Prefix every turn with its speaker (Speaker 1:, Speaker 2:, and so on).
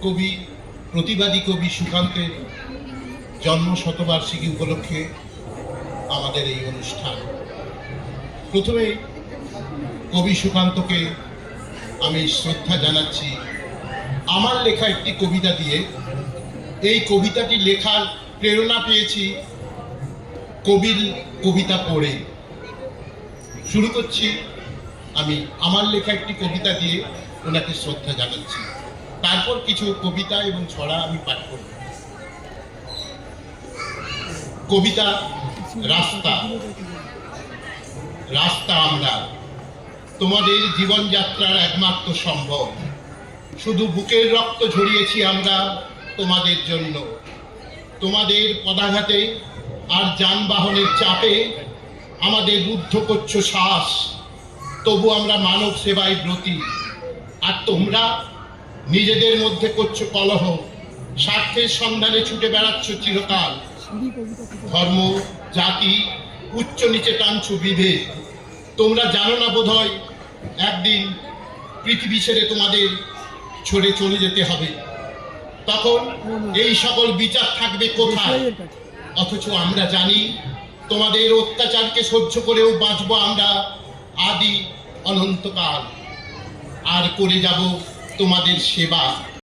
Speaker 1: কবি প্রতিবাদী কবি সুকান্তের জন্ম শতবার্ষিকী উপলক্ষে আমাদের এই অনুষ্ঠান। প্রথমে কবি সুকান্তকে আমি শ্রদ্ধা জানাচ্ছি আমার লেখা একটি কবিতা দিয়ে। এই কবিতাটি লেখার প্রেরণা পেয়েছি কবির কবিতা পড়ে। শুরু করছি আমি আমার লেখা একটি কবিতা দিয়ে ওনাকে শ্রদ্ধা জানাচ্ছি, তারপর কিছু কবিতা এবং ছড়া আমি পাঠ করব। কবিতা রাস্তা। রাস্তা আমরা তোমাদের জীবনযাত্রার একমাত্র সম্ভব। শুধু বুকের রক্ত ঝরিয়েছি আমরা তোমাদের জন্য। তোমাদের পদাঘাতে আর যানবাহনের চাপে আমাদের রুদ্ধ করছো শ্বাস, তবু আমরা মানব সেবায় ব্রতী। আর তোমরা নিজেদের মধ্যে করছো কলহ, স্বার্থের সন্ধানে ছুটে বেড়াচ্ছ চিরকাল। ধর্ম, জাতি, উচ্চ নিচে টানছো বিভেদ। তোমরা জানো না বোধহয় একদিন পৃথিবী ছেড়ে তোমাদের ছড়ে চলে যেতে হবে। তখন এই সকল বিচার থাকবে কোথায়? অথচ আমরা জানি তোমাদের অত্যাচারকে সহ্য করেও বাঁচবো আমরা আদি অনন্তকাল। আর করে যাব তোমাদের সেবা।